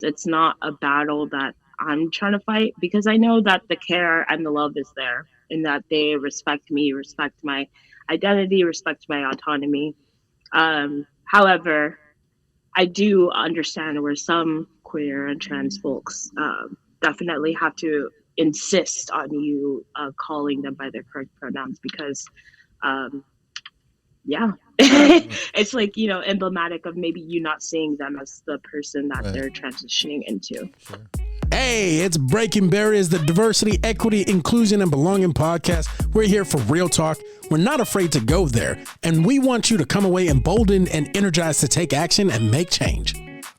It's not a battle that I'm trying to fight, because I know that the care and the love is there, and that they respect me, respect my identity, respect my autonomy. However, I do understand where some queer and trans folks definitely have to insist on you calling them by their correct pronouns, because um, yeah, it's like, emblematic of maybe you not seeing them as the person that Right. they're transitioning into. Hey, it's Breaking Barriers, the diversity, equity, inclusion, and belonging podcast. We're here for real talk. We're not afraid to go there. And we want you to come away emboldened and energized to take action and make change.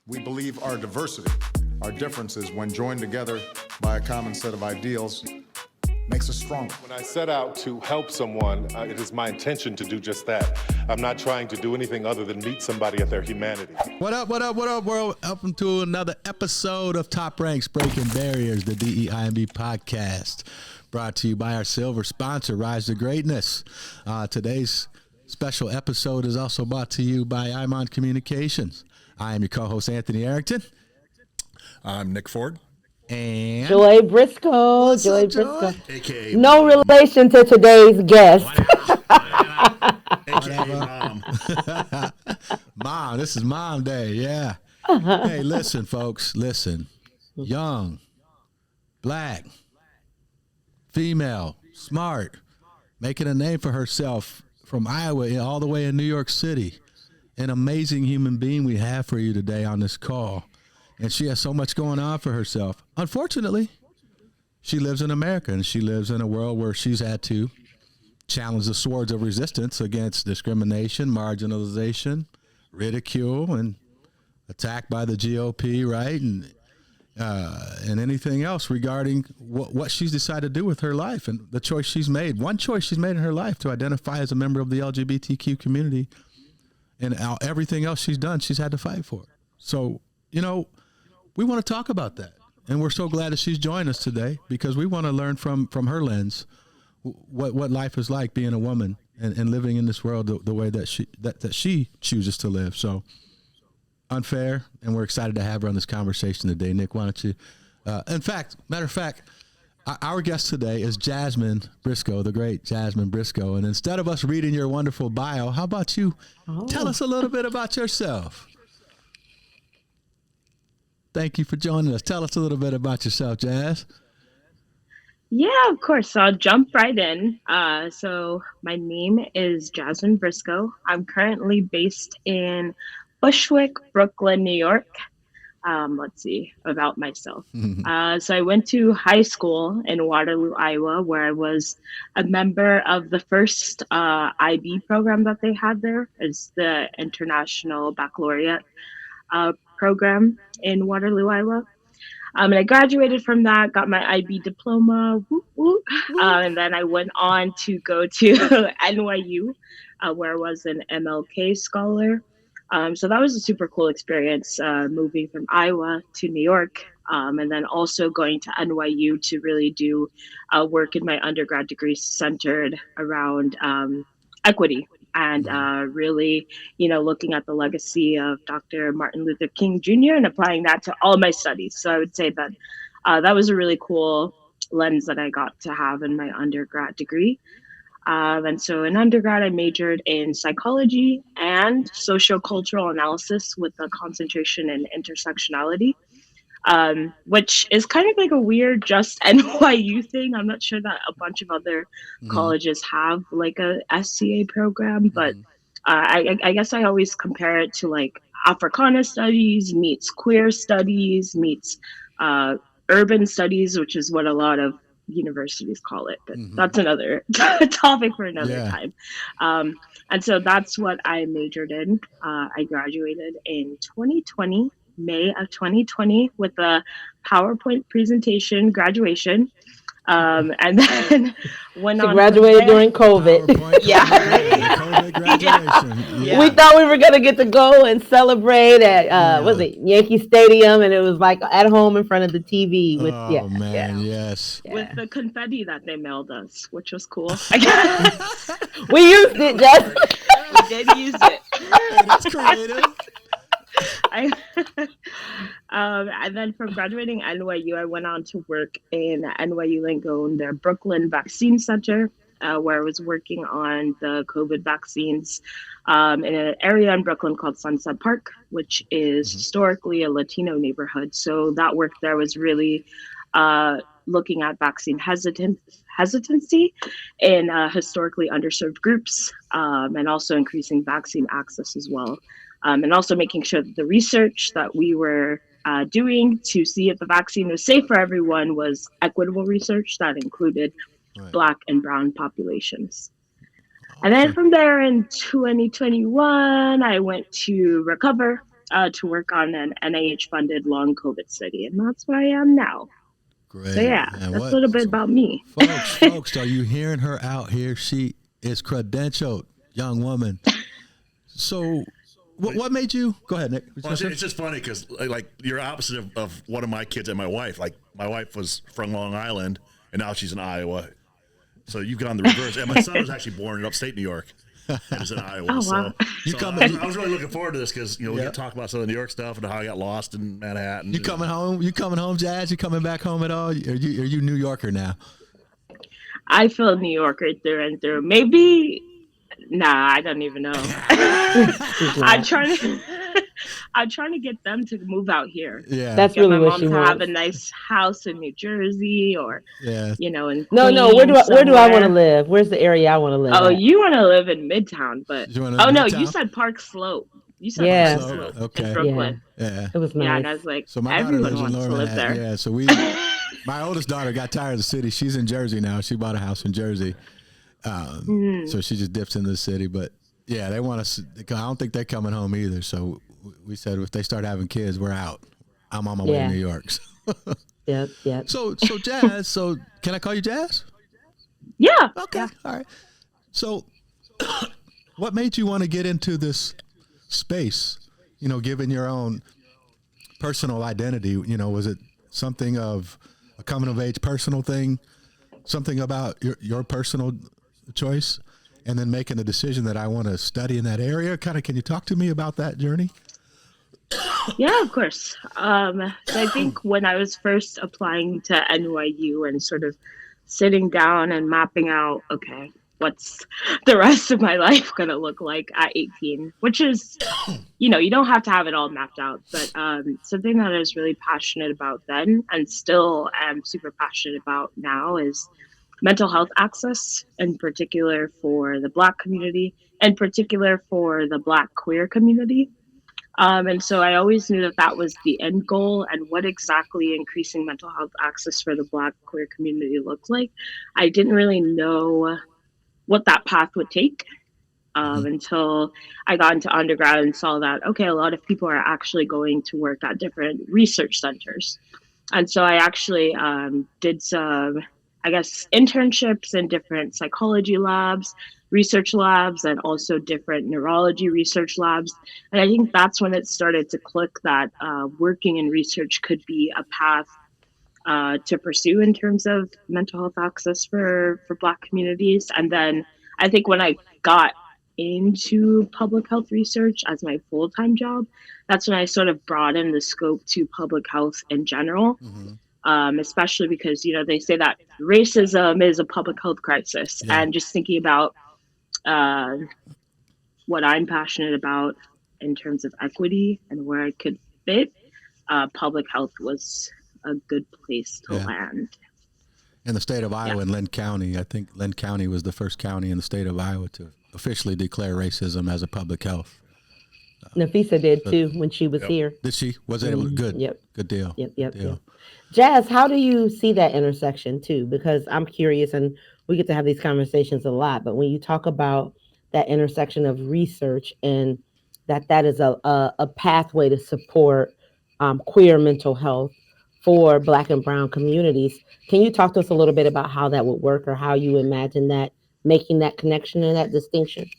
We believe our diversity, our differences, when joined together by a common set of ideals, makes us stronger. When I set out to help someone, it is my intention to do just that. I'm not trying to do anything other than meet somebody at their humanity. What up, world? Welcome to another episode of Top Ranks Breaking Barriers, the DEIMB podcast, brought to you by our silver sponsor, Rise to Greatness. Today's special episode is also brought to you by Imon Communications. I am your co-host, Anthony Arrington. I'm Nick Ford. And Joy Briscoe. What's Joy up, Joy? Briscoe. AKA No relation to today's guest. AKA Mom. Mom, this is Mom Day, yeah. Hey, listen, folks, listen. Young, black, female, smart, making a name for herself from Iowa all the way in New York City. An amazing human being we have for you today on this call. And she has so much going on for herself. Unfortunately, she lives in America, and she lives in a world where she's had to challenge the swords of resistance against discrimination, marginalization, ridicule, and attack by the GOP, right? And anything else regarding what she's decided to do with her life and the choice she's made. One choice she's made in her life to identify as a member of the LGBTQ community, and everything else she's done, she's had to fight for. So, we want to talk about that. And we're so glad that she's joined us today, because we want to learn from her lens what life is like being a woman and living in this world the way that she chooses to live. So unfair, and we're excited to have her on this conversation today. Nick, why don't you? Matter of fact, our guest today is Jasmine Briscoe, the great Jasmine Briscoe. And instead of us reading your wonderful bio, how about you tell us a little bit about yourself? Thank you for joining us. Tell us a little bit about yourself, Jazz. Yeah, of course. So I'll jump right in. So my name is Jasmine Briscoe. I'm currently based in Bushwick, Brooklyn, New York. Let's see about myself. So I went to high school in Waterloo, Iowa, where I was a member of the first IB program that they had there. It's the International Baccalaureate program in Waterloo, Iowa. And I graduated from that, got my IB diploma, and then I went on to go to NYU, where I was an MLK scholar. So that was a super cool experience, moving from Iowa to New York, and then also going to NYU to really do work in my undergrad degree centered around equity. And really, looking at the legacy of Dr. Martin Luther King Jr. and applying that to all my studies. So I would say that that was a really cool lens that I got to have in my undergrad degree. And so in undergrad, I majored in psychology and sociocultural analysis with a concentration in intersectionality. Which is kind of like a weird just NYU thing. I'm not sure that a bunch of other colleges have like a SCA program, but I guess I always compare it to like Africana studies meets queer studies meets urban studies, which is what a lot of universities call it. But that's another topic for another time. And so that's what I majored in. I graduated in 2020. May of 2020 with a PowerPoint presentation graduation. And then went on. Graduated during COVID. Yeah. COVID graduation. Yeah. We thought we were going to get to go and celebrate at, was it Yankee Stadium? And it was like at home in front of the TV. With, Yes. With the confetti that they mailed us, which was cool. We used it, Jess. We did use it. Hey, that's creative. I and then from graduating NYU, I went on to work in NYU Langone, their Brooklyn Vaccine Center, where I was working on the COVID vaccines in an area in Brooklyn called Sunset Park, which is Mm-hmm. historically a Latino neighborhood. So that work there was really looking at vaccine hesitancy in historically underserved groups, and also increasing vaccine access as well, and also making sure that the research that we were doing to see if the vaccine was safe for everyone was equitable research that included Right. Black and Brown populations. And then Awesome. from there in 2021, I went to Recover to work on an NIH funded long COVID study. And that's where I am now. So, Great. yeah, And that's a what, little bit about me. folks, are you hearing her out here? She is credentialed, young woman. So, what made you go ahead, Nick? Well, it's just funny because like you're opposite of one of my kids and my wife. Like my wife was from Long Island and now she's in Iowa. So you've gone the reverse. And my son was actually born in upstate New York. And was in Iowa. Oh, wow. I was really looking forward to this because we get to talk about some of the New York stuff and how I got lost in Manhattan. You coming home? You coming home, Jazz? You coming back home at all? Are you New Yorker now? I feel New Yorker through and through. Maybe, nah, I don't even know. I'm trying to. I'm trying to get them to move out here. Yeah, That's Get really my what mom she to wants. have a nice house in New Jersey, or yeah. in No, where do Queens I want to somewhere. live? Where's the area I want to live Oh, at? you want to live in Midtown, but You wanna live oh in no, you Midtown? said Park Slope. You said Yeah. Park So, Slope okay. in Brooklyn. Yeah. It was Yeah, nice. and I was like, So my daughter everyone lives in wants Lower to live there. Manhattan. Yeah. So my oldest daughter got tired of the city. She's in Jersey now. She bought a house in Jersey. So she just dips into the city. But yeah, they want us. I don't think they're coming home either. So we said if they start having kids, we're out. I'm on my way to Yeah. New York. Yep. So Jazz. So can I call you Jazz? Yeah. Okay. Yeah. All right. So what made you want to get into this space? Given your own personal identity, was it something of a coming of age personal thing, something about your personal choice, and then making the decision that I want to study in that area? Can you talk to me about that journey? Yeah, of course. So I think when I was first applying to NYU and sort of sitting down and mapping out, okay, what's the rest of my life going to look like at 18, which is, you don't have to have it all mapped out, but something that I was really passionate about then and still am super passionate about now is mental health access, in particular for the Black community, in particular for the Black queer community. And so I always knew that that was the end goal, and what exactly increasing mental health access for the Black queer community looked like. I didn't really know what that path would take until I got into undergrad and saw that, okay, a lot of people are actually going to work at different research centers. And so I actually did some, I guess, internships in different psychology labs, research labs, and also different neurology research labs. And I think that's when it started to click that working in research could be a path to pursue in terms of mental health access for Black communities. And then I think when I got into public health research as my full-time job, that's when I sort of broadened the scope to public health in general. Especially because they say that racism is a public health crisis, and just thinking about what I'm passionate about in terms of equity and where I could fit, public health was a good place to land. In the state of Iowa, in Lynn County, I think Lynn County was the first county in the state of Iowa to officially declare racism as a public health. Nafisa did too when she was here. Did she? Was it good? Yep. Good deal. Yep. Good deal. Jazz, how do you see that intersection too? Because I'm curious, and we get to have these conversations a lot, but when you talk about that intersection of research and that is a pathway to support queer mental health for Black and Brown communities, can you talk to us a little bit about how that would work or how you imagine that making that connection and that distinction?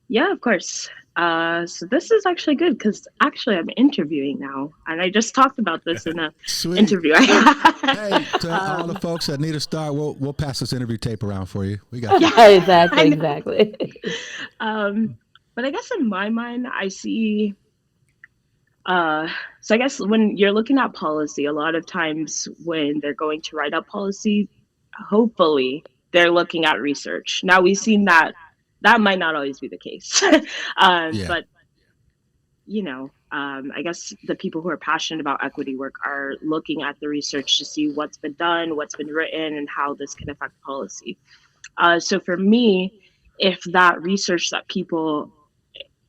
Yeah, of course. So this is actually good because actually I'm interviewing now, and I just talked about this in an interview I had. Hey, to all the folks that need a star, we'll pass this interview tape around for you. We got Yeah, exactly. But I guess in my mind, I see Uh, so I guess when you're looking at policy, a lot of times when they're going to write up policy, hopefully they're looking at research. Now we've seen that that might not always be the case, Yeah. but I guess the people who are passionate about equity work are looking at the research to see what's been done, what's been written, and how this can affect policy. So for me, if that research that people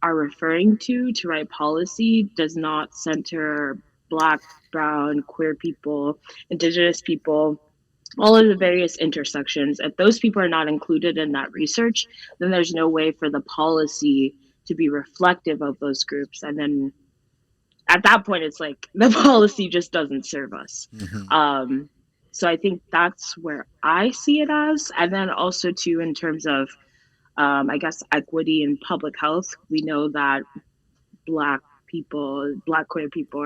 are referring to write policy does not center Black, Brown, queer people, Indigenous people, all of the various intersections, if those people are not included in that research, then there's no way for the policy to be reflective of those groups. And then at that point, it's like the policy just doesn't serve us. So I think that's where I see it as. And then also, too, in terms of, I guess, equity in public health, we know that Black people, Black queer people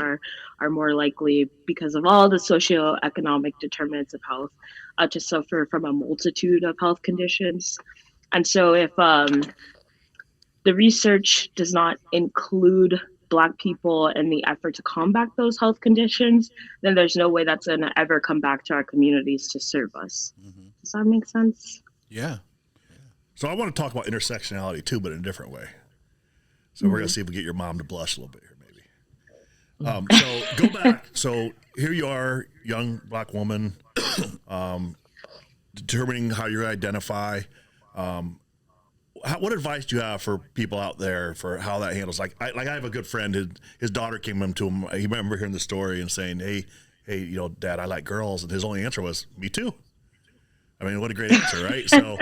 are more likely, because of all the socioeconomic determinants of health, to suffer from a multitude of health conditions. And so if the research does not include Black people in the effort to combat those health conditions, then there's no way that's going to ever come back to our communities to serve us. Does that make sense? Yeah. So I want to talk about intersectionality too, but in a different way. So we're going to see if we get your mom to blush a little bit here, maybe. So go back. So here you are, young Black woman, determining how you identify. What advice do you have for people out there for how that handles? Like I have a good friend. His daughter came up to him. He remember hearing the story and saying, "Hey, Dad, I like girls," and his only answer was, "Me too." I mean, what a great answer, right? So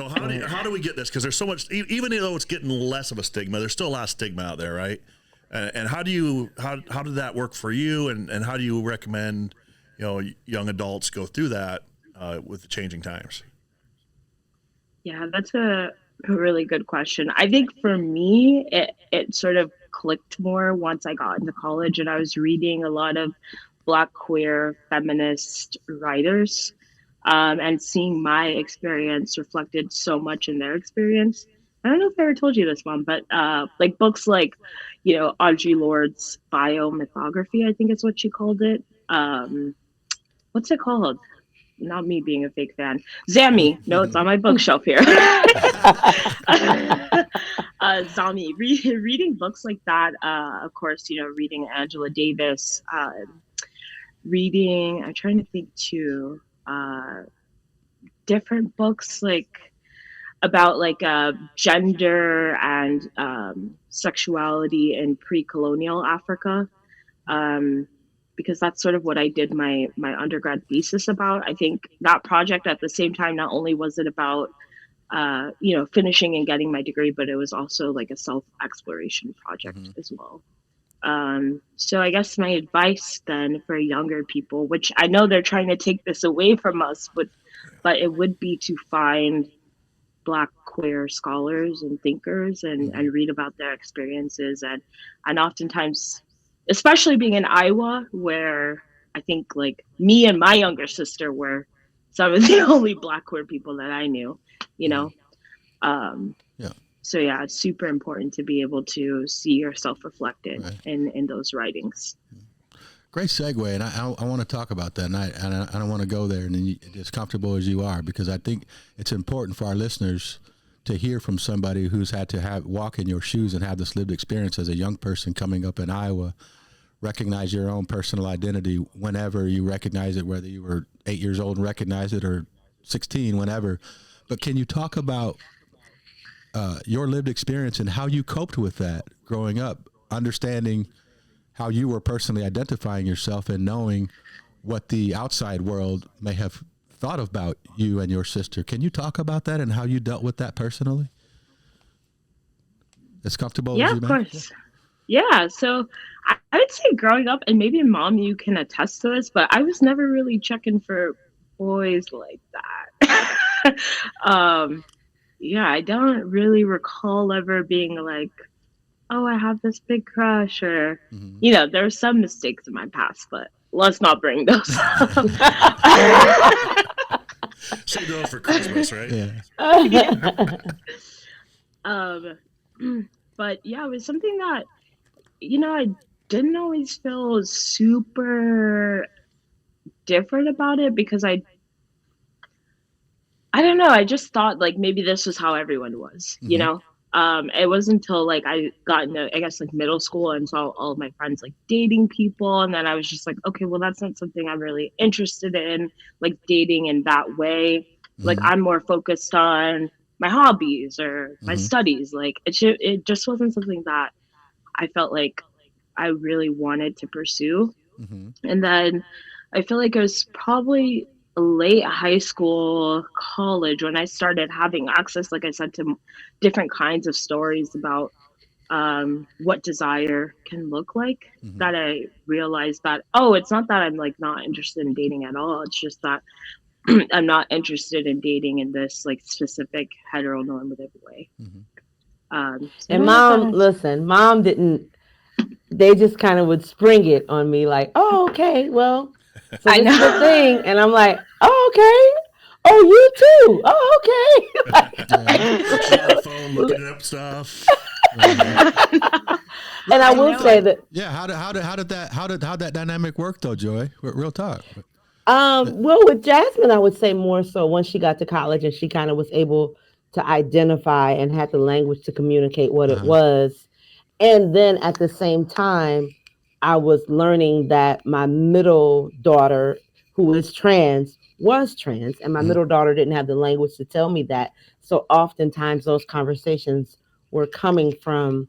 how do we get this? Because there's so much, even though it's getting less of a stigma, there's still a lot of stigma out there, right? And how did that work for you? And how do you recommend, young adults go through that with the changing times? Yeah, that's a really good question. I think for me, it sort of clicked more once I got into college and I was reading a lot of Black queer feminist writers, and seeing my experience reflected so much in their experience. I don't know if I ever told you this, Mom, but like books like, Audre Lorde's biomythography, I think is what she called it. What's it called? Not me being a fake fan. Zami. No, it's on my bookshelf here. Zami. Reading books like that, of course, reading Angela Davis, reading, I'm trying to think too, different books like about like gender and sexuality in pre-colonial Africa. Because that's sort of what I did my undergrad thesis about. I think that project at the same time, not only was it about, finishing and getting my degree, but it was also like a self-exploration project as well. So I guess my advice then for younger people, which I know they're trying to take this away from us, but it would be to find Black queer scholars and thinkers and read about their experiences and oftentimes, especially being in Iowa, where I think like me and my younger sister were some of the only Black queer people that I knew, Yeah. So yeah, it's super important to be able to see yourself reflected in those writings. Great segue, and I want to talk about that, and I don't want to go there, and then as comfortable as you are, because I think it's important for our listeners to hear from somebody who's had to walk in your shoes and have this lived experience as a young person coming up in Iowa. Recognize your own personal identity whenever you recognize it, whether you were 8 years old and recognize it or 16, whenever. But can you talk about your lived experience and how you coped with that growing up, understanding how you were personally identifying yourself and knowing what the outside world may have thought about you and your sister? Can you talk about that and how you dealt with that personally? As comfortable as you Of may? course. Yeah, so I would say growing up, and maybe Mom, you can attest to this, but I was never really checking for boys like that. Yeah, I don't really recall ever being like, oh, I have this big crush, or, there were some mistakes in my past, but let's not bring those up. Save those for Christmas, right? Yeah. But yeah, it was something that, didn't always feel super different about it because I don't know, I just thought like maybe this was how everyone was, you Mm-hmm. know? It wasn't until like I got into, I guess, like middle school and saw all of my friends like dating people. And then I was just like, okay, well, that's not something I'm really interested in, like dating in that way. Like Mm-hmm. I'm more focused on my hobbies or my Mm-hmm. studies. Like it just wasn't something that I felt like I really wanted to pursue. Mm-hmm. And then I feel like it was probably late high school, college when I started having access, like I said, to different kinds of stories about what desire can look like. Mm-hmm. That I realized that, oh, it's not that I'm like not interested in dating at all. It's just that I'm not interested in dating in this like specific heteronormative way. Mm-hmm. So And yeah, mom, that has, listen, mom didn't, they just kind of would spring it on me like, oh, okay, well, so I this is a thing. know. And I'm like, oh, okay. Oh, you too. Oh, Yeah. okay. She on the phone looking up stuff. Right. And I I will know. say that, Yeah. How did that dynamic work though, Joy? Real talk. well, with Jasmine, I would say more so once she got to college and she kind of was able to identify and had the language to communicate what it Uh-huh. was. And then at the same time, I was learning that my middle daughter, who is trans, was trans, and my Mm-hmm. middle daughter didn't have the language to tell me that. So oftentimes those conversations were coming from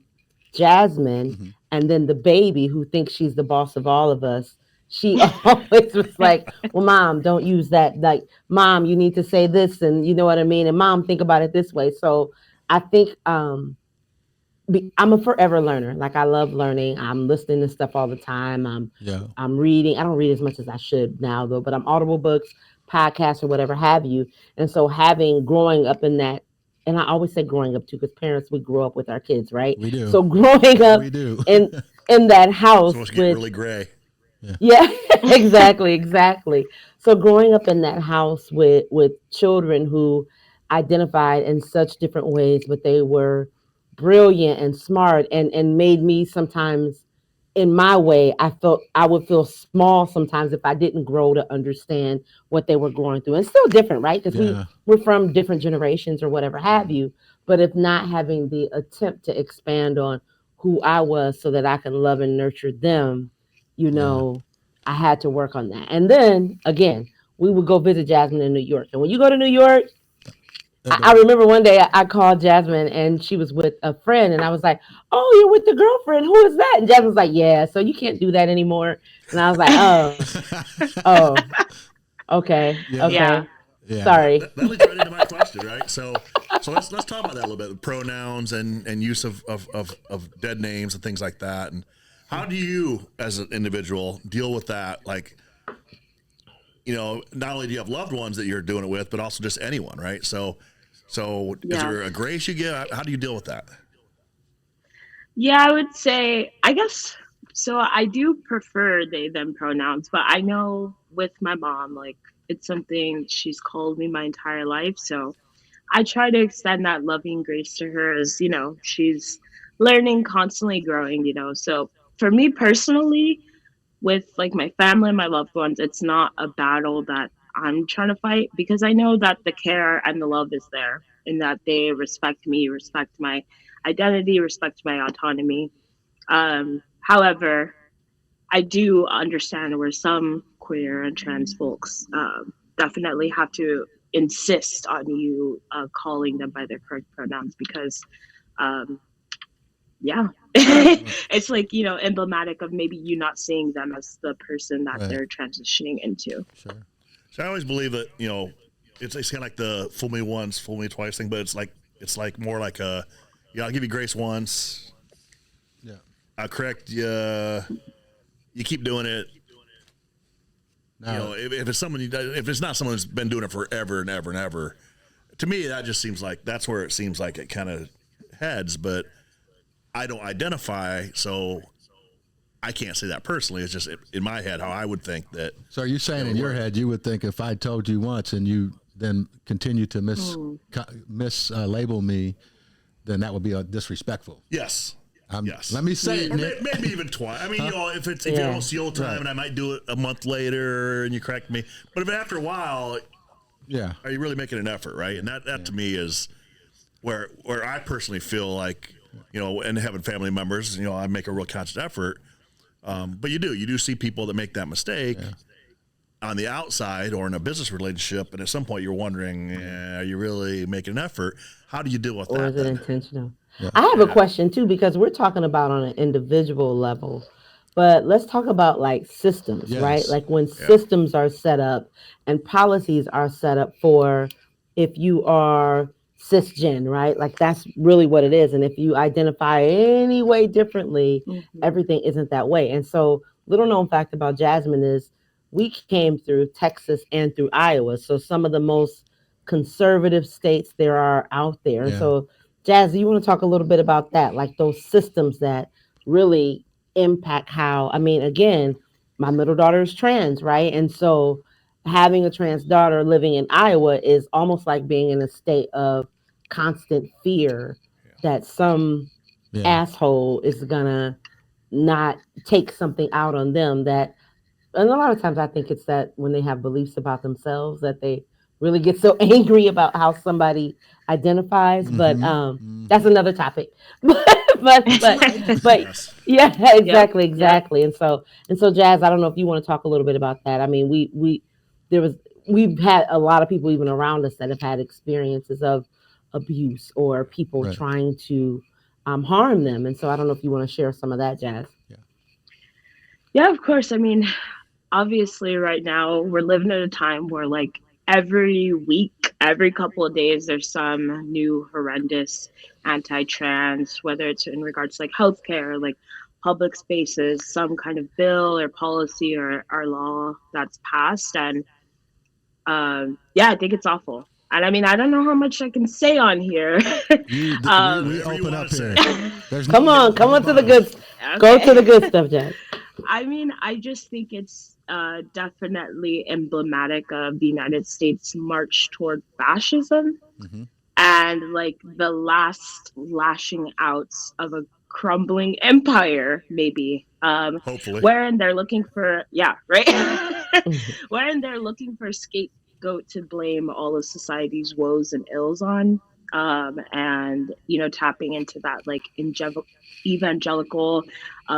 Jasmine, Mm-hmm. and then the baby who thinks she's the boss of all of us. She always was like, "Well, mom, don't use that. Like, mom, you need to say this, and you know what I mean. And mom, think about it this way." So I think I'm a forever learner. Like I love learning. I'm listening to stuff all the time. Yeah. I'm reading. I don't read as much as I should now though, but I'm audible books, podcasts, or whatever have you. And so having growing up in that, and I always say growing up too, because parents we grow up with our kids, right? We do. So growing We up do. in in that It's house supposed to get with really gray. Yeah. yeah, exactly, exactly. So growing up in that house with children who identified in such different ways, but they were brilliant and smart and made me sometimes in my way, I would feel small sometimes if I didn't grow to understand what they were going through. And still different, right? Because Yeah. we're from different generations or whatever have you. But if not having the attempt to expand on who I was so that I can love and nurture them, you Yeah. know, I had to work on that. And then again, we would go visit Jasmine in New York. And when you go to New York, Uh, I the- remember one day I called Jasmine and she was with a friend, and I was like, "Oh, you're with the girlfriend? Who is that?" And Jasmine was like, "Yeah, so you can't do that anymore." And I was like, "Oh, oh, okay, yeah. Yeah. okay, Yeah. sorry." That leads right into my question, right? So let's talk about that a little bit. Pronouns and use of dead names and things like that. And how do you, as an individual, deal with that? Like, not only do you have loved ones that you're doing it with, but also just anyone, right? So is Yeah. there a grace you give? How do you deal with that? Yeah, I would say, I guess, so I do prefer they, them pronouns, but I know with my mom, like, it's something she's called me my entire life. So I try to extend that loving grace to her as, she's learning, constantly growing, So for me personally, with like my family and my loved ones, it's not a battle that I'm trying to fight because I know that the care and the love is there and that they respect me, respect my identity, respect my autonomy. However, I do understand where some queer and trans folks definitely have to insist on you calling them by their correct pronouns because um, yeah, it's like emblematic of maybe you not seeing them as the person that Right. they're transitioning into. Sure. So I always believe that it's kind of like the fool me once, fool me twice thing, but it's like more like I'll give you grace once, Yeah. I'll correct you, you keep doing it. Now, If it's someone if it's not someone who's been doing it forever and ever and ever, to me that just seems like that's where it seems like it kind of heads. But I don't identify, so I can't say that personally. It's just in my head how I would think that. so are you saying in your head you would think if I told you once and you then continue to mislabel me, then that would be disrespectful? Yes. Yes. Let me say it, Or Nick. maybe even twice. I mean, if you don't steal time, and I might do it a month later, and you correct me. But if after a while, Yeah. are you really making an effort, right? And that to me is where I personally feel like, and having family members, I make a real conscious effort. But you do see people that make that mistake on the outside or in a business relationship, and at some point you're wondering, are you really making an effort? How do you deal with Or that? is it Then? intentional? I have a question too, because we're talking about on an individual level, but let's talk about like systems, right? Yes. Like when systems are set up and policies are set up for if you are cisgen, right? Like that's really what it is. And if you identify any way differently, Mhm. everything isn't that way. And so, little known fact about Jasmine is we came through Texas and through Iowa. So, some of the most conservative states there are out there. And Yeah. so, Jazz, you want to talk a little bit about that, like those systems that really impact how, I mean, again, my middle daughter is trans, right? And so having a trans daughter living in Iowa is almost like being in a state of constant fear that some Yeah. asshole is gonna not take something out on them that, and a lot of times I think it's that when they have beliefs about themselves that they really get so angry about how somebody identifies. But that's another topic. But Yes. yeah, Yep. exactly. And so Jazz, I don't know if you want to talk a little bit about that. I mean, there was we've had a lot of people even around us that have had experiences of abuse or people Right. trying to harm them. And so I don't know if you want to share some of that, Jazz. Yeah, of course. I mean, obviously, right now we're living at a time where, like, every week, every couple of days, there's some new horrendous anti-trans, whether it's in regards to like healthcare, like public spaces, some kind of bill or policy or law that's passed, and yeah, I think it's awful. And I mean, I don't know how much I can say on here. We Whatever you open wanna up here. say. There's Come on, come on to the good. Go to the Okay. good stuff, Jazz. I mean, I just think it's definitely emblematic of the United States march toward fascism Mhm. and like the last lashing outs of a crumbling empire, maybe. Hopefully. Wherein they're looking for, yeah, right? Mhm. Wherein they're looking for a scapegoat to blame all of society's woes and ills on. And, tapping into that like evangelical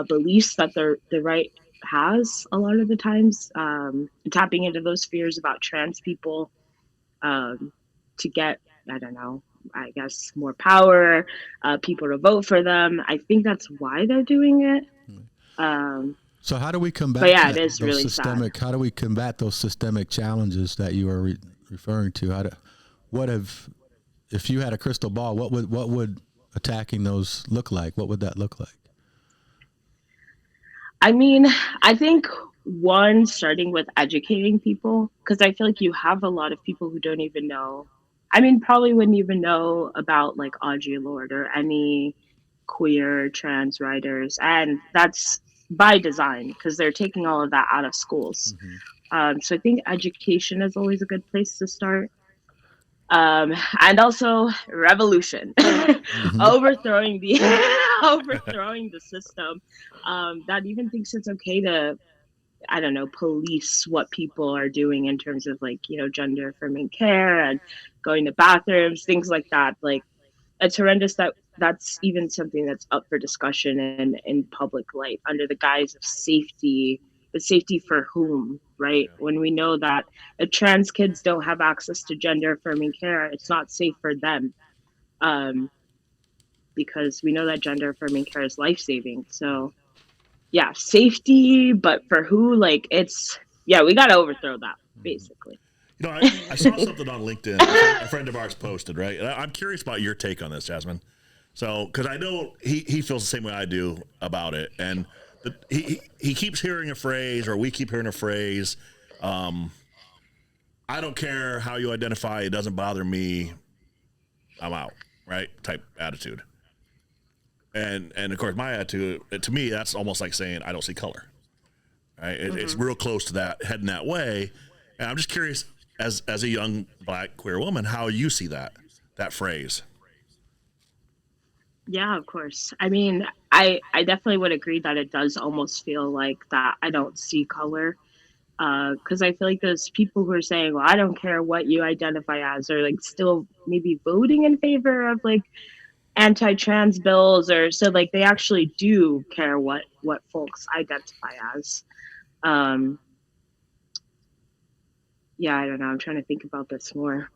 beliefs that the right has a lot of the times, tapping into those fears about trans people um, to get, I don't know, I guess more power, people to vote for them. I think that's why they're doing it. Um, So how do we but combat yeah, it that? is Those really sad. systemic. How do we combat those systemic challenges that you are referring to? If you had a crystal ball, what would attacking those look like? What would that look like? I mean, I think one, starting with educating people, because I feel like you have a lot of people who don't even know. I mean, probably wouldn't even know about like Audre Lorde or any queer trans writers, and that's by design because they're taking all of that out of schools. So I think education is always a good place to start. And also revolution, Mm-hmm. overthrowing the overthrowing the system that even thinks it's okay to, I don't know, police what people are doing in terms of like, gender affirming care and going to bathrooms, things like that. Like, it's horrendous that that's even something that's up for discussion in public light under the guise of safety. But safety for whom, right? When we know that if trans kids don't have access to gender affirming care, it's not safe for them, um, because we know that gender affirming care is life saving. So yeah, safety, but for who? Like, it's, yeah, we got to overthrow that basically. I saw something on LinkedIn. A friend of ours posted, right? And I'm curious about your take on this, Jasmine. So, because I know he feels the same way I do about it, and he keeps hearing a phrase, or we keep hearing a phrase. I don't care how you identify; it doesn't bother me. I'm out, right? Type attitude. And of course, my attitude to me that's almost like saying I don't see color. Right? It's real close to that, heading that way. And I'm just curious, as a young black queer woman, how you see that phrase. Yeah, of course. I mean, I definitely would agree that it does almost feel like that I don't see color. Because I feel like those people who are saying, "Well, I don't care what you identify as," or like still maybe voting in favor of like anti-trans bills, or so like they actually do care what folks identify as. Um, yeah, I don't know. I'm trying to think about this more.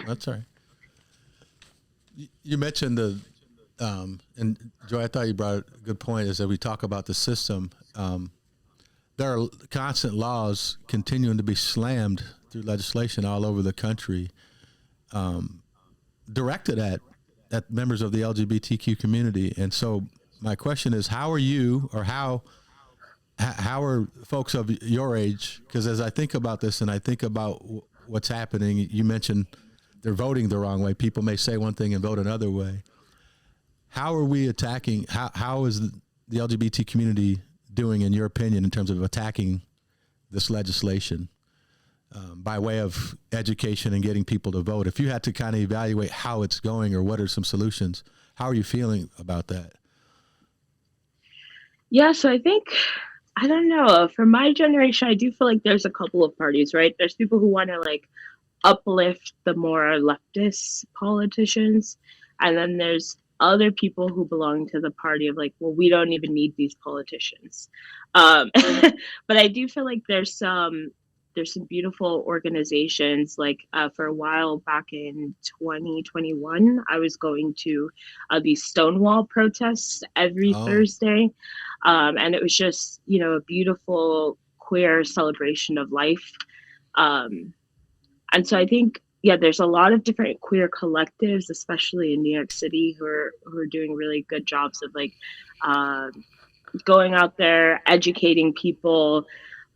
That's all right. You mentioned and Joy, I thought you brought a good point is that we talk about the system. There are constant laws continuing to be slammed through legislation all over the country, directed at members of the LGBTQ community. And so my question is, how are you, or how are folks of your age? Because as I think about this and I think about what's happening, you mentioned they're voting the wrong way. People may say one thing and vote another way. How are we attacking? How is the LGBT community doing, in your opinion, in terms of attacking this legislation by way of education and getting people to vote? If you had to kind of evaluate how it's going or what are some solutions, how are you feeling about that? Yeah, so I think I don't know. For my generation, I do feel like there's a couple of parties, right? There's people who want to like uplift the more leftist politicians, and then there's other people who belong to the party of like, well, we don't even need these politicians. But I do feel like there's some beautiful organizations. Like for a while back in 2021, I was going to these Stonewall protests every Oh, Thursday, and it was just a beautiful queer celebration of life. Um, and so I think, yeah, there's a lot of different queer collectives, especially in New York City, who are doing really good jobs of like um, going out there, educating people,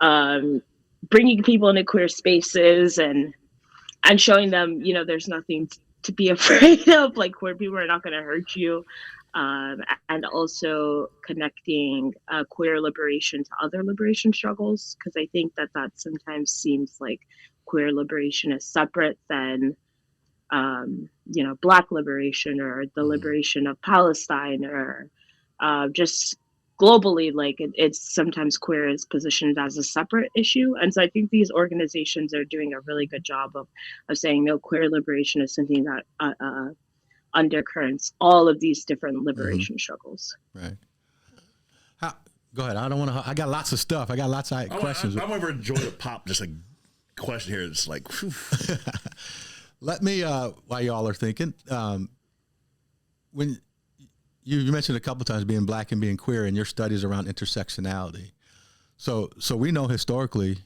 um, bringing people into queer spaces, and showing them, there's nothing to be afraid of. Like queer people are not going to hurt you. And also connecting queer liberation to other liberation struggles, because I think that sometimes seems like queer liberation is separate than Black liberation or the mm-hmm. liberation of Palestine, or just globally, like it's sometimes queer is positioned as a separate issue. And so I think these organizations are doing a really good job of saying, no, queer liberation is something that undercurrents all of these different Mm-hmm. liberation struggles. Right. How, go ahead. I don't want to. I got lots of stuff. I got lots of questions. I'm over enjoy the pop. Just a question here. It's like, Let me, while y'all are thinking, when you mentioned a couple times being Black and being queer in your studies around intersectionality. So we know historically,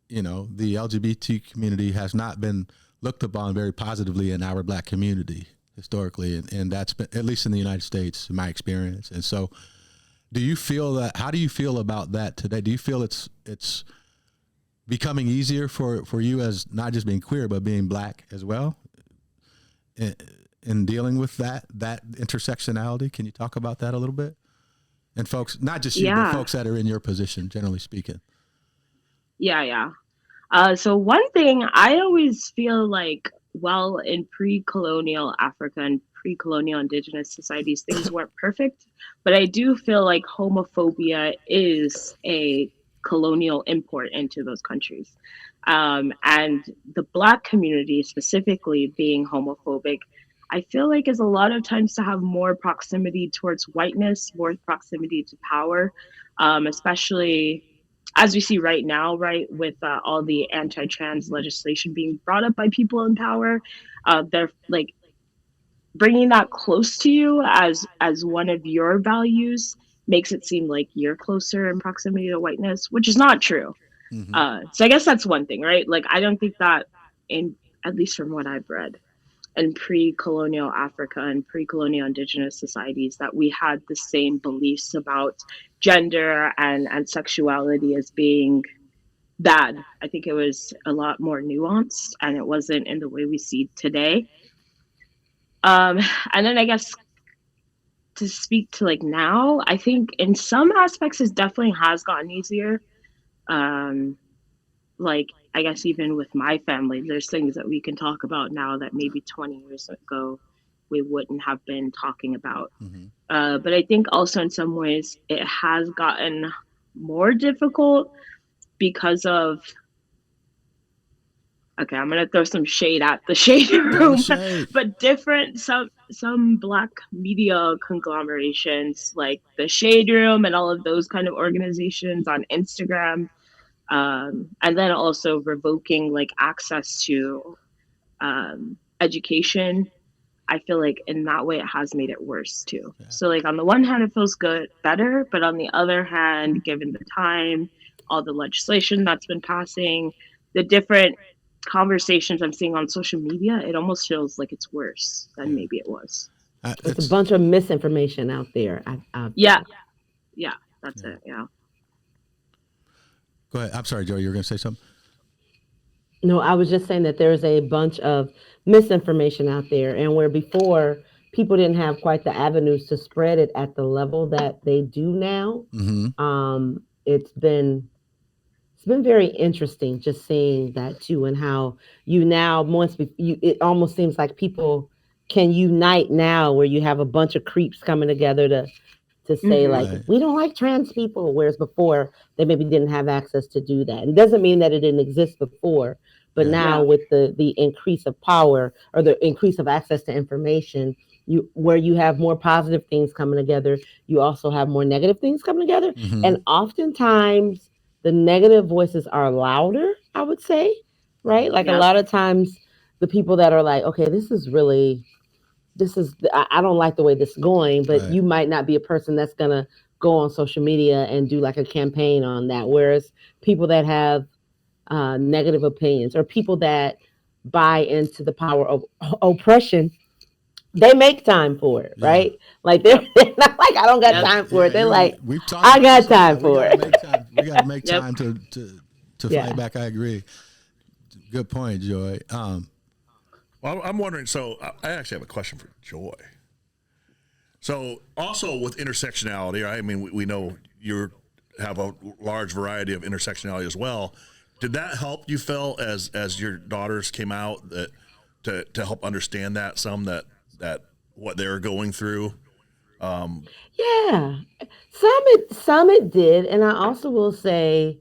the LGBT community has not been looked upon very positively in our Black community historically, and that's been, at least in the United States, in my experience. And so, do you feel that? How do you feel about that today? Do you feel it's becoming easier for you as not just being queer but being Black as well in dealing with that intersectionality? Can you talk about that a little bit? And folks, not just you, but Yeah, folks that are in your position, generally speaking. yeah. So one thing I always feel like, well, in pre-colonial Africa and pre-colonial indigenous societies, things weren't perfect, but I do feel like homophobia is a colonial import into those countries. And the Black community specifically being homophobic, I feel like is a lot of times to have more proximity towards whiteness, more proximity to power, especially as we see right now, right, with all the anti-trans legislation being brought up by people in power. They're like bringing that close to you as one of your values makes it seem like you're closer in proximity to whiteness, which is not true. Mm-hmm. So I guess that's one thing, right? Like I don't think that, in at least from what I've read, in pre-colonial Africa and pre-colonial indigenous societies, that we had the same beliefs about gender and sexuality as being bad. I think it was a lot more nuanced, and it wasn't in the way we see today. Um, and then I guess to speak to like now, I think in some aspects it definitely has gotten easier. Um, like I guess even with my family, there's things that we can talk about now that maybe 20 years ago we wouldn't have been talking about. Mm-hmm. But I think also in some ways it has gotten more difficult because of, okay, I'm gonna throw some shade at the shade Throw the room, shade. but different some black media conglomerations like the shade room and all of those kind of organizations on Instagram, and then also revoking like access to education. I feel like in that way it has made it worse too. Yeah. So like on the one hand it feels good better, but on the other hand, given the time, all the legislation that's been passing, the different conversations I'm seeing on social media, it almost feels like it's worse than Yeah. maybe it was. It's a It's bunch of misinformation out there. I Yeah, feel. yeah, that's yeah. it. Yeah. Go ahead. I'm sorry, Joe. You were going to say something. No, I was just saying that there's a bunch of misinformation out there, and where before people didn't have quite the avenues to spread it at the level that they do now. Mm-hmm. It's been very interesting just seeing that too, and how you now it almost seems like people can unite now, where you have a bunch of creeps coming together to say like Mm-hmm. Right. we don't like trans people, whereas before they maybe didn't have access to do that. It doesn't mean that it didn't exist before, but Yeah. now Yeah. with the increase of power or the increase of access to information, you where you have more positive things coming together, you also have more negative things coming together, Mm-hmm. and oftentimes the negative voices are louder, I would say, right? Like a Yep. lot of times the people that are like, okay, I don't like the way this is going, but Right. you might not be a person that's gonna go on social media and do like a campaign on that. Whereas people that have negative opinions or people that buy into the power of oppression, they make time for it, Yeah. right? Like Yep. they're not like I don't got Yep. time for Yeah. it. They're like We've talked I about got this a time lot. We for got to it. make time. We got to make Yep. time to fight Yeah. back. I agree. Good point, Joy. Well, I'm wondering. So I actually have a question for Joy. So also with intersectionality, right? I mean, we know you have a large variety of intersectionality as well. Did that help you, Phil, as your daughters came out, that to help understand that what they're going through? Yeah. Some it did, and I also will say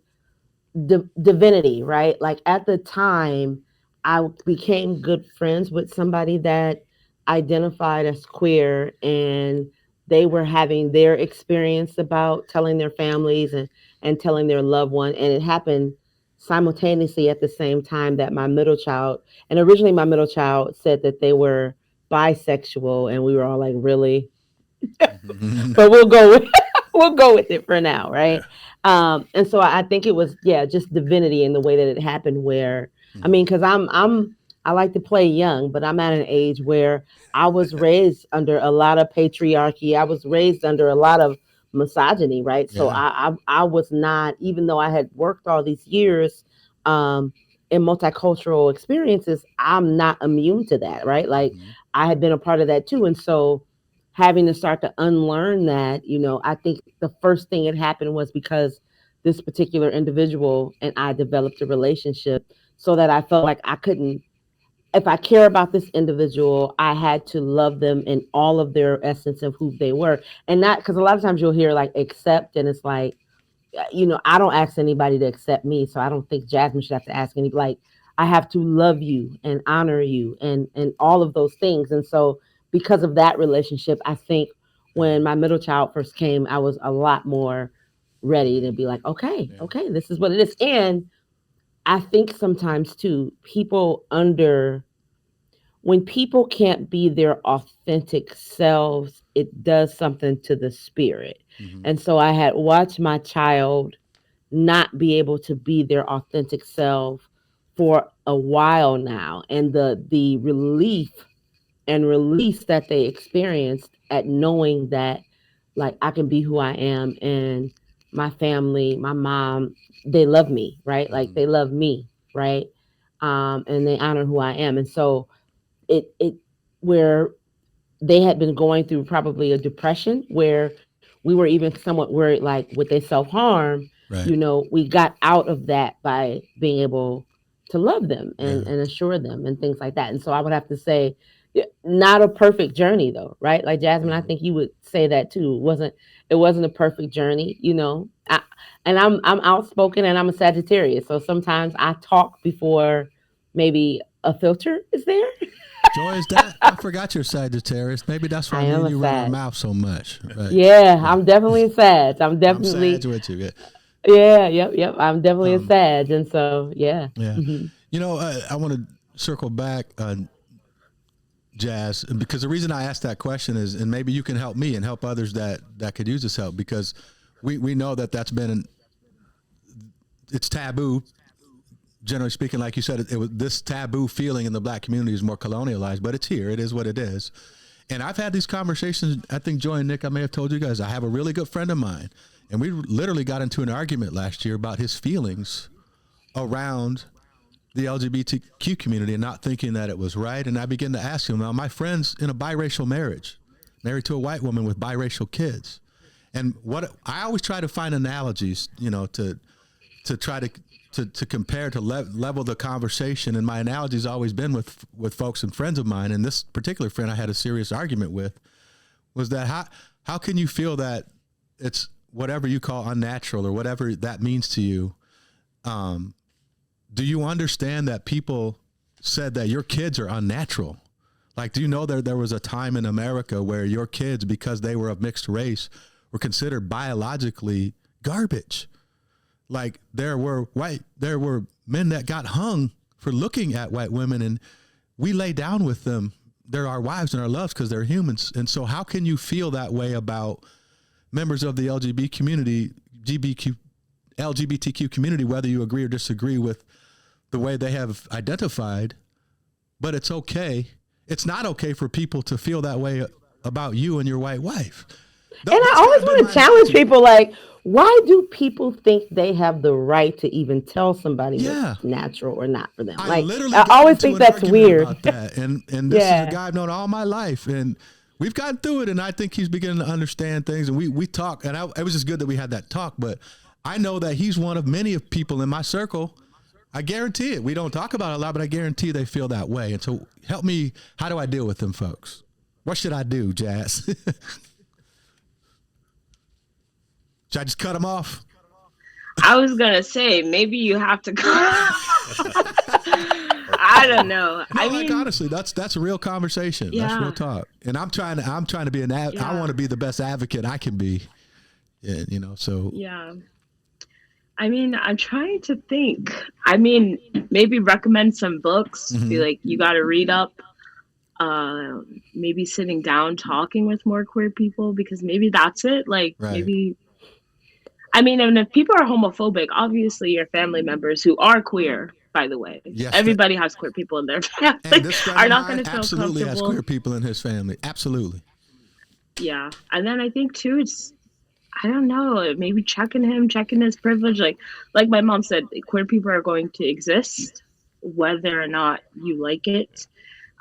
divinity, right? Like at the time, I became good friends with somebody that identified as queer, and they were having their experience about telling their families and telling their loved one, and it happened simultaneously at the same time that my middle child, and originally my middle child said that they were bisexual, and we were all like, really? But we'll go with we'll go with it for now, Yeah. right? And so I think it was, yeah, just divinity in the way that it happened. Where I Mhm. mean, because I like to play young, but I'm at an age where I was raised under a lot of patriarchy. I was raised under a lot of misogyny, right? So Yeah. I was not, even though I had worked all these years um, in multicultural experiences, I'm not immune to that, right? Like Mhm. I had been a part of that too, and so having to start to unlearn that, I think the first thing that happened was because this particular individual and I developed a relationship, so that I felt like I couldn't, if I care about this individual, I had to love them in all of their essence of who they were. And not because a lot of times you'll hear like accept, and it's like, I don't ask anybody to accept me, so I don't think Jasmine should have to ask any. Like, I have to love you and honor you and all of those things. And so, because of that relationship, I think when my middle child first came, I was a lot more ready to be like, okay, Yeah. okay, this is what it is. And I think sometimes too, when people can't be their authentic selves, it does something to the spirit. Mhm. And so I had watched my child not be able to be their authentic self for a while now, and the relief and release that they experienced at knowing that like I can be who I am, and my family, my mom, they love me, right? Like Mhm. they love me, right? And they honor who I am. And so it where they had been going through probably a depression, where we were even somewhat worried like would they self-harm, Right. we got out of that by being able to love them Yeah. and assure them and things like that. And so I would have to say, not a perfect journey though, right? Like Jasmine, I Mhm. think you would say that too. It wasn't a perfect journey, and I'm outspoken and I'm a Sagittarius, so sometimes I talk before maybe a filter is there. Joy, is that? I forgot you're Sagittarius. Maybe that's I why me am and a you run our Sag. mouth so much. Right. Yeah, Yeah. I'm definitely a Sag. I'm I'm Sag definitely with you. Yeah. yeah, yep. I'm definitely a Um, Sag, and so yeah. yeah. Hmm. I want to circle back, Jazz, because the reason I asked that question is, and maybe you can help me and help others that could use this help, because we know that that's been it's taboo. Generally speaking, like you said, it was this taboo feeling in the black community is more colonialized, but it's here. It is what it is. And I've had these conversations. I think Joy and Nick, I may have told you guys, I have a really good friend of mine, and we literally got into an argument last year about his feelings around the LGBTQ community and not thinking that it was right. And I began to ask him, now my friend's in a biracial marriage, married to a white woman with biracial kids. And what I always try to find analogies, to try to compare, to level the conversation. And my analogy has always been with folks and friends of mine. And this particular friend I had a serious argument with was that how can you feel that it's whatever you call unnatural or whatever that means to you? Do you understand that people said that your kids are unnatural? Like, do you know there was a time in America where your kids, because they were of mixed race, were considered biologically garbage? Like there were men that got hung for looking at white women, and we lay down with them. They're our wives and our loves because they're humans. And so how can you feel that way about members of the LGBTQ community, whether you agree or disagree with the way they have identified? But it's okay. It's not okay for people to feel that way about you and your white wife. And I That's kind always of been want my to challenge analogy. people like, why do people think they have the right to even tell somebody Yeah. what's natural or not for them? I Like, literally I got always into think an that's argument weird. about that. And this is a Yeah. guy I've known all my life. And we've gotten through it. And I think he's beginning to understand things. And we talk. And it was just good that we had that talk. But I know that he's one of many of people in my circle. I guarantee it. We don't talk about it a lot, but I guarantee they feel that way. And so help me. How do I deal with them folks? What should I do, Jazz? Should I just cut them off? I was gonna say maybe you have to. I don't know. No, I like mean, honestly, that's a real conversation. That's real yeah, talk. And I'm trying to be I want yeah, to be the best advocate I can be. Yeah, so yeah. I mean, I'm trying to think. I mean, maybe recommend some books. Be mhm, like, you got to read up. Maybe sitting down, talking with more queer people, because maybe that's it. Like, right. maybe. I mean, and if people are homophobic, obviously your family members who are queer, by the way, Yes, everybody has queer people in their and family, this friend are of not going mine to feel absolutely has comfortable. queer people in his family. Absolutely. Yeah. And then I think too, it's, I don't know, maybe checking his privilege. Like my mom said, queer people are going to exist, whether or not you like it.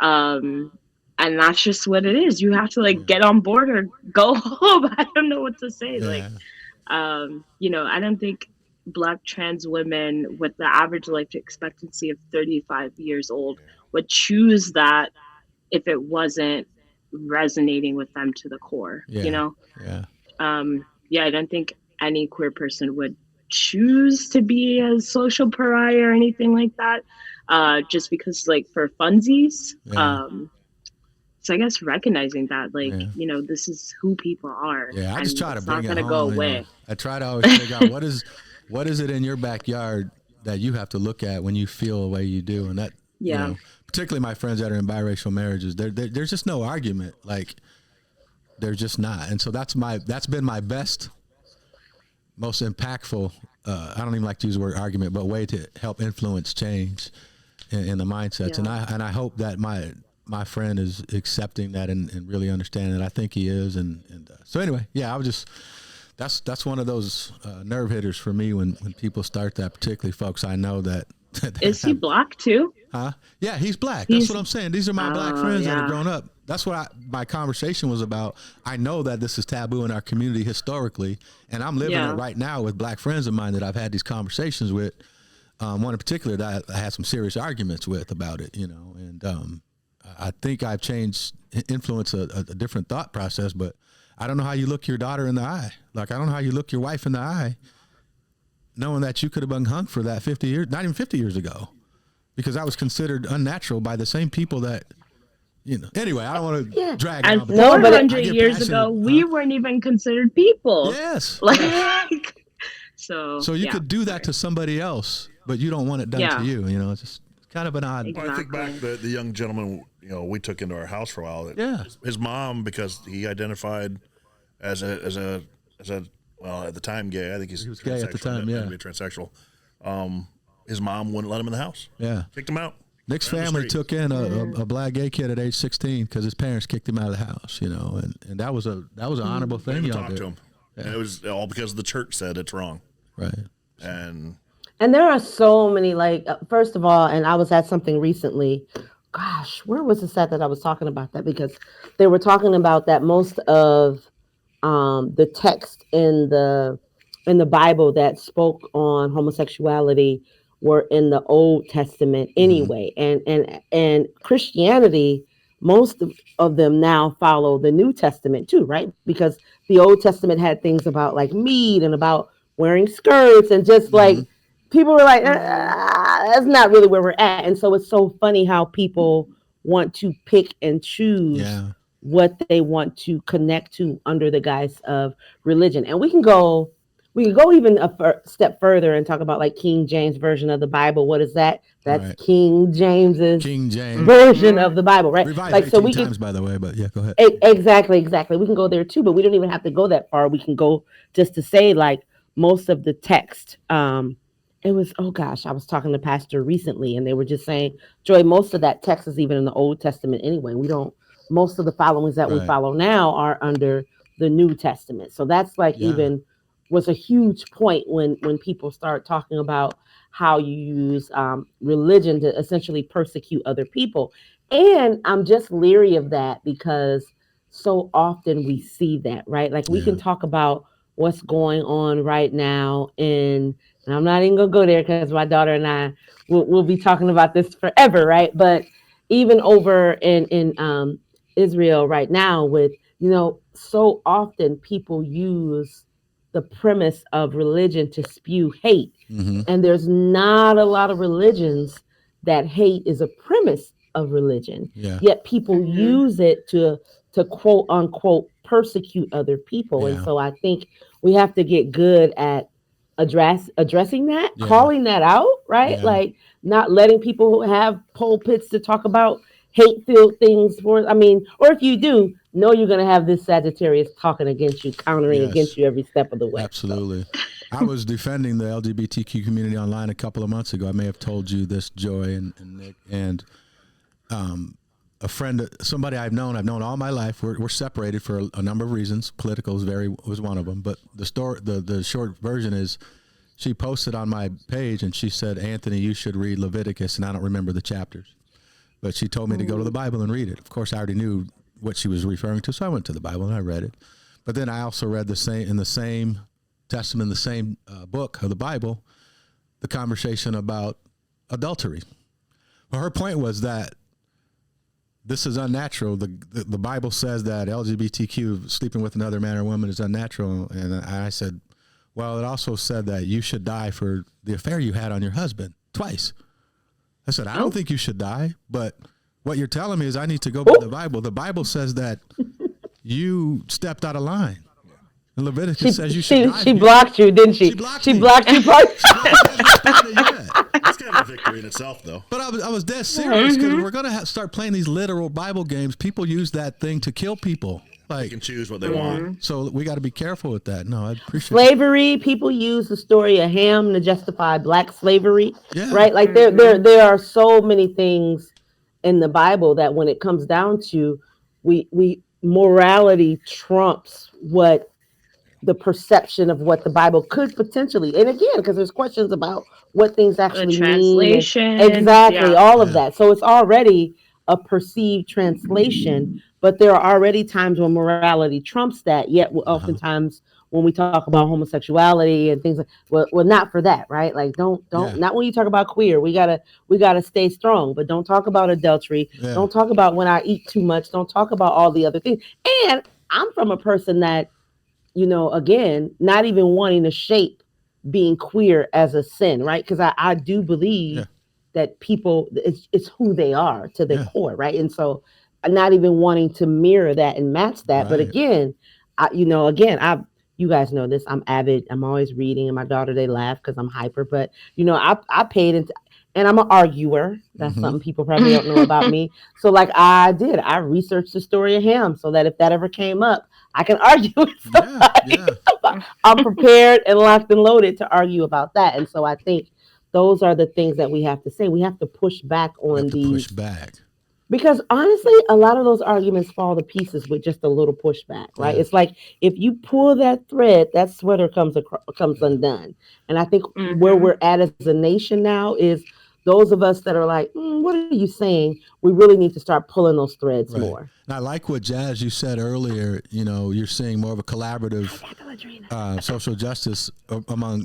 Um, and that's just what it is. You have to like Yeah. get on board or go home. I don't know what to say. Like, Yeah. I don't think Black trans women with the average life expectancy of 35 years old would choose that if it wasn't resonating with them to the core, you Yeah. know? Yeah. Yeah, I don't think any queer person would choose to be a social pariah or anything like that, just because, like, for funsies. Yeah. So I guess recognizing that, like, Yeah. this is who people are, Yeah. I just and try to it's bring not it gonna go home. away. I try to always figure out what is it in your backyard that you have to look at when you feel the way you do, and that Yeah. particularly my friends that are in biracial marriages, there's just no argument. Like there's just not, and so that's been my best, most impactful. I don't even like to use the word argument, but way to help influence change in the mindsets. Yeah. And I hope that my friend is accepting that and really understanding it. I think he is. And so anyway, yeah, that's one of those nerve hitters for me when people start that, particularly folks I know that Is he Black too? huh? Yeah, he's black. That's He's, what I'm saying. These are my black oh, friends that have yeah. grown up. That's what my conversation was about. I know that this is taboo in our community historically, and I'm living it Yeah. right now with black friends of mine that I've had these conversations with. One in particular that I had some serious arguments with about it, and I think I've influenced a different thought process, but I don't know how you look your daughter in the eye. Like, I don't know how you look your wife in the eye, knowing that you could have been hung for that 50 years, not even 50 years ago, because I was considered unnatural by the same people that, anyway, I don't want to drag And on. 400 years ago, we weren't even considered people. Yes. Like, yes. So you could do that to somebody else, but you don't want it done to you. It's just kind of an odd. Exactly. Well, I think back the young gentleman, we took into our house for a while. His mom, because he identified as a well, at the time gay. I think he was gay at the time. Yeah, transsexual. His mom wouldn't let him in the house. Yeah, kicked him out. Nick's family took in a black gay kid at age 16 because his parents kicked him out of the house. And that was an honorable thing. You talked to him, and it was all because the church said it's wrong. Right. And there are so many, first of all, and I was at something recently. Gosh, where was it at that I was talking about that? Because they were talking about that most of the text in the Bible that spoke on homosexuality were in the Old Testament anyway. And Christianity, most of them now follow the New Testament too, right? Because the Old Testament had things about like meat and about wearing skirts, and just like people were like, that's not really where we're at. And so it's so funny how people want to pick and choose what they want to connect to under the guise of religion. And we can go even a step further and talk about like King James version of the Bible. What is that? That's right. King James version of the Bible, right? Revised like so times, by the way, but yeah, go ahead. Exactly. We can go there too, but we don't even have to go that far. We can go just to say like most of the text. It was, oh gosh, I was talking to pastor recently and they were just saying, Joy, most of that text is even in the Old Testament anyway. Most of the followings that we follow now are under the New Testament. So that's like even was a huge point when people start talking about how you use religion to essentially persecute other people. And I'm just leery of that because so often we see that, right? Like we can talk about what's going on right now and I'm not even gonna go there because my daughter and I will be talking about this forever, right? But even over in Israel right now with, so often people use the premise of religion to spew hate. And there's not a lot of religions that hate is a premise of religion. Yet people use it to quote unquote persecute other people. And so I think we have to get good at addressing that, calling that out, right? Like not letting people have pulpits to talk about hate-filled things or if you do, know you're going to have this Sagittarius talking against you, countering against you every step of the way. Absolutely. So. I was defending the LGBTQ community online a couple of months ago. I may have told you this, Joy and Nick, and a friend, somebody I've known all my life. We're separated for a number of reasons. Political was one of them. But the short version is, she posted on my page and she said, Anthony, you should read Leviticus, and I don't remember the chapters. But she told me to go to the Bible and read it. Of course, I already knew what she was referring to, so I went to the Bible and I read it. But then I also read in the same Testament, the same book of the Bible, the conversation about adultery. Well, her point was that this is unnatural. The Bible says that LGBTQ, sleeping with another man or woman, is unnatural. And I said, well, it also said that you should die for the affair you had on your husband twice. I said, I don't think you should die, but what you're telling me is I need to go by the Bible. The Bible says that you stepped out of line. And Leviticus says you should die. She blocked you, didn't she? She blocked you. That's kind of a victory in itself, though. But I was dead serious because we're going to start playing these literal Bible games. People use that thing to kill people. They can choose what they want. So we got to be careful with that. No, I appreciate slavery. People use the story of Ham to justify black slavery, right? Like there are so many things in the Bible that when it comes down to, we morality trumps what the perception of what the Bible could potentially, and again, because there's questions about what things actually translation, mean. Exactly, all of that. So it's already a perceived translation, but there are already times when morality trumps that, yet oftentimes when we talk about homosexuality and things like, well, not for that, right? Like, Yeah. not when you talk about queer. We gotta stay strong, but don't talk about adultery. Yeah. Don't talk about when I eat too much. Don't talk about all the other things. And I'm from a person that, again, not even wanting to shape being queer as a sin, right? Because I do Yeah. believe that people, it's who they are to their Yeah. core, right? And so not even wanting to mirror that and match that. But Right. again, you guys know this. I'm avid. I'm always reading, and my daughter, they laugh because I'm hyper. But I paid into, and I'm an arguer. That's Mm-hmm. something people probably don't know about me. So like I researched the story of him so that if that ever came up, I can argue with Yeah. somebody. Yeah. I'm prepared and locked and loaded to argue about that. And so I think those are the things that we have to say. We have to push back We have on to push these, back. because honestly, a lot of those arguments fall to pieces with just a little pushback, right? Yeah. It's like if you pull that thread, that sweater comes Yeah. undone. And I think where Hmm. we're at as a nation now is those of us that are like, what are you saying? We really need to start pulling those threads Right. more. And I like what Jazz you said earlier. You're seeing more of a collaborative social justice among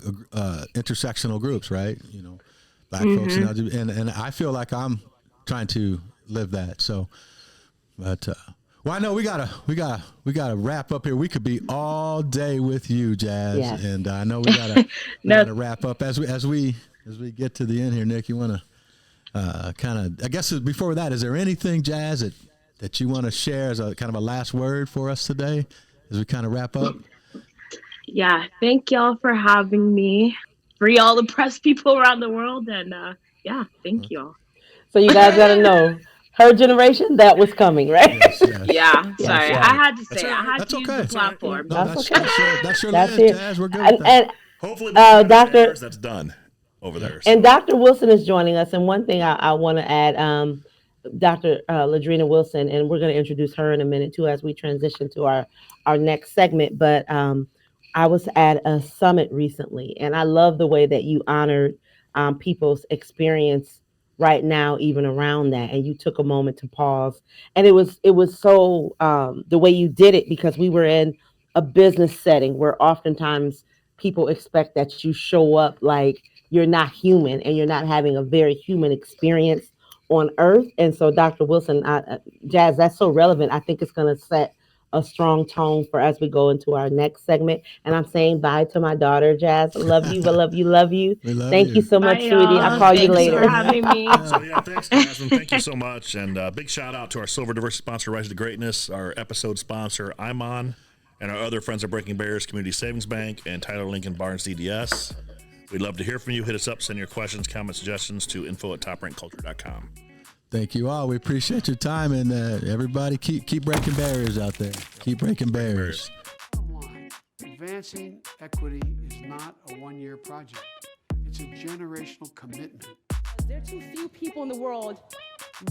intersectional groups, right? Black folks and Hmm. LGBT, and I feel like I'm trying to live that. So, but well, I know we gotta wrap up here. We could be all day with you, Jazz, Yes. and I know we No, gotta wrap up as we get to the end here. Nick, you want to kind of, I guess before that, is there anything, Jazz, that you want to share as a kind of a last word for us today as we kind of wrap up? yeah, thank y'all for having me. Free all the press people around the world, and yeah, thank y'all. So you guys got to know, her generation, that was coming, right? Yes, yes. Yeah, Yes, sorry, That's I yes. right. had to That's say, all I right. had That's to use okay. the That's all right. Yeah, platform. No, that's that's okay. that's your That's land, it. Jazz. We're good with And, that. and Hopefully, by the time this Doctor airs, that's done over there. and So. Dr. Wilson is joining us. And one thing I want to add, Dr. Ladrina Wilson, and we're going to introduce her in a minute too as we transition to our next segment. But I was at a summit recently, and I love the way that you honored people's experience right now, even around that, and you took a moment to pause. And it was so the way you did it, because we were in a business setting where oftentimes people expect that you show up like you're not human and you're not having a very human experience on earth. And so Dr. Wilson, Jazz, that's so relevant. I think it's going to set a strong tone for as we go into our next segment. And I'm saying bye to my daughter, Jazz. Love you, love you, love you. We love Thank you you. so Bye, much, sweetie. I'll y'all. call you Thanks for later. having me. So yeah, thanks, Jasmine. Thank you so much, and big shout out to our Silver Diversity sponsor, Rise to Greatness, our episode sponsor, Imon, and our other friends at Breaking Barriers Community Savings Bank and Tyler Lincoln Barnes DDS. We'd love to hear from you. Hit us up, send your questions, comments, suggestions to info@toprankculture.com. Thank you all. We appreciate your time, and everybody keep breaking barriers out there. Keep breaking barriers. Bottom line, advancing equity is not a one-year project. It's a generational commitment. There are too few people in the world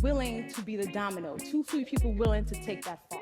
willing to be the domino, too few people willing to take that fall.